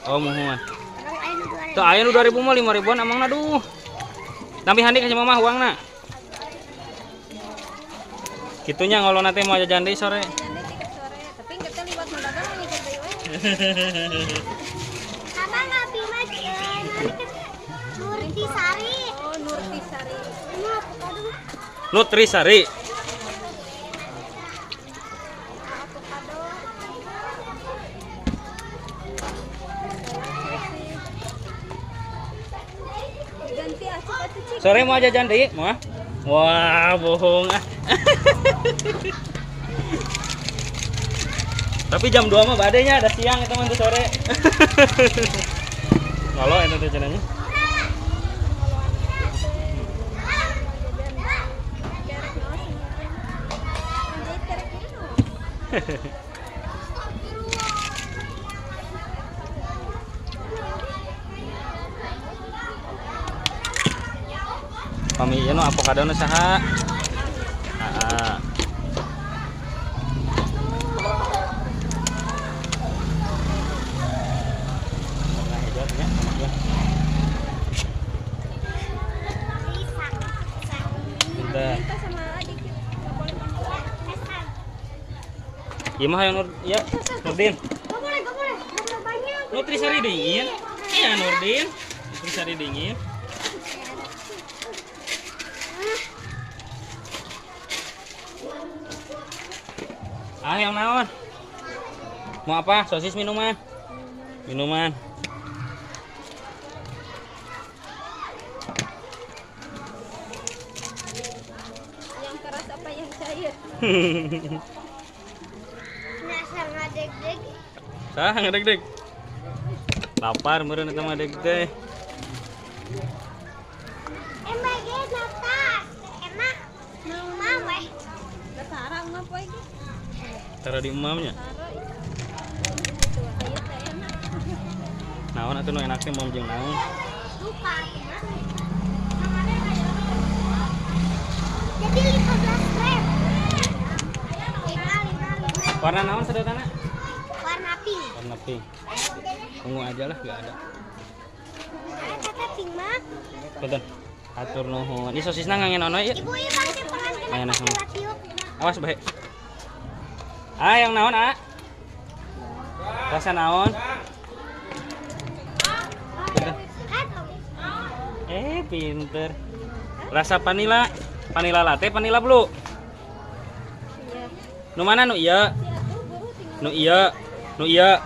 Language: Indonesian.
Oh, mohon. Tuh aya nu 2000 mah 5000-an amangna duh. Nampi handi ka mama uangna. Kitunya ngolong nanti mau jajan deui sore. Tapi enggak teh liwat mendadak ngikut deui we. Abang ngapi mah Nurtisari. Oh, Nurtisari. Nutrisari. Ganti asup. Sore mau jajan deui, moal? Wah, bohong ah. Tapi jam 2 mah badenya ada siang itu mah sore. Kalau itu tuh jalannya. Pami ieu nu avocado nu saha? Heeh. Kita sama adik. Iya mah yang ya Nurdin. Gak boleh. Gak banyak. Nutrisari dingin. Iya Nurdin. Nutrisari dingin. Ah yang naon? Mau apa? Sosis minuman? Minuman. Yang keras apa yang cair? Nasa ngadeg-deg. Sah ngadeg-deg. Lapar meureun eta mah deg teh. Embage natas. Emak. Mau weh. Da sarang mah poe ge. Taruh di emamnya. Taro. Itu aya teh enak. Naon atuh nu enak teh mom jeung naon? Lupa. Jadi 15 gram. 5. Warna naon sedotanna? Warna pink. Warna pink. Ungu aja lah, enggak ada. Ada pink mah. Punten. Atur nuhun. Ini sosisna ngangen ono ieu. Ibu ieu pasti pernah Ayo, nah, pakai latiuk. Awas bae. Ah yang naon, ah? Rasa naon? Punten. Pinter. Rasa vanila. Vanila latte, vanila blue. Iya. Nu mana nu ieu? Si atuh guru tinggal Nu ieu. Nu ieu.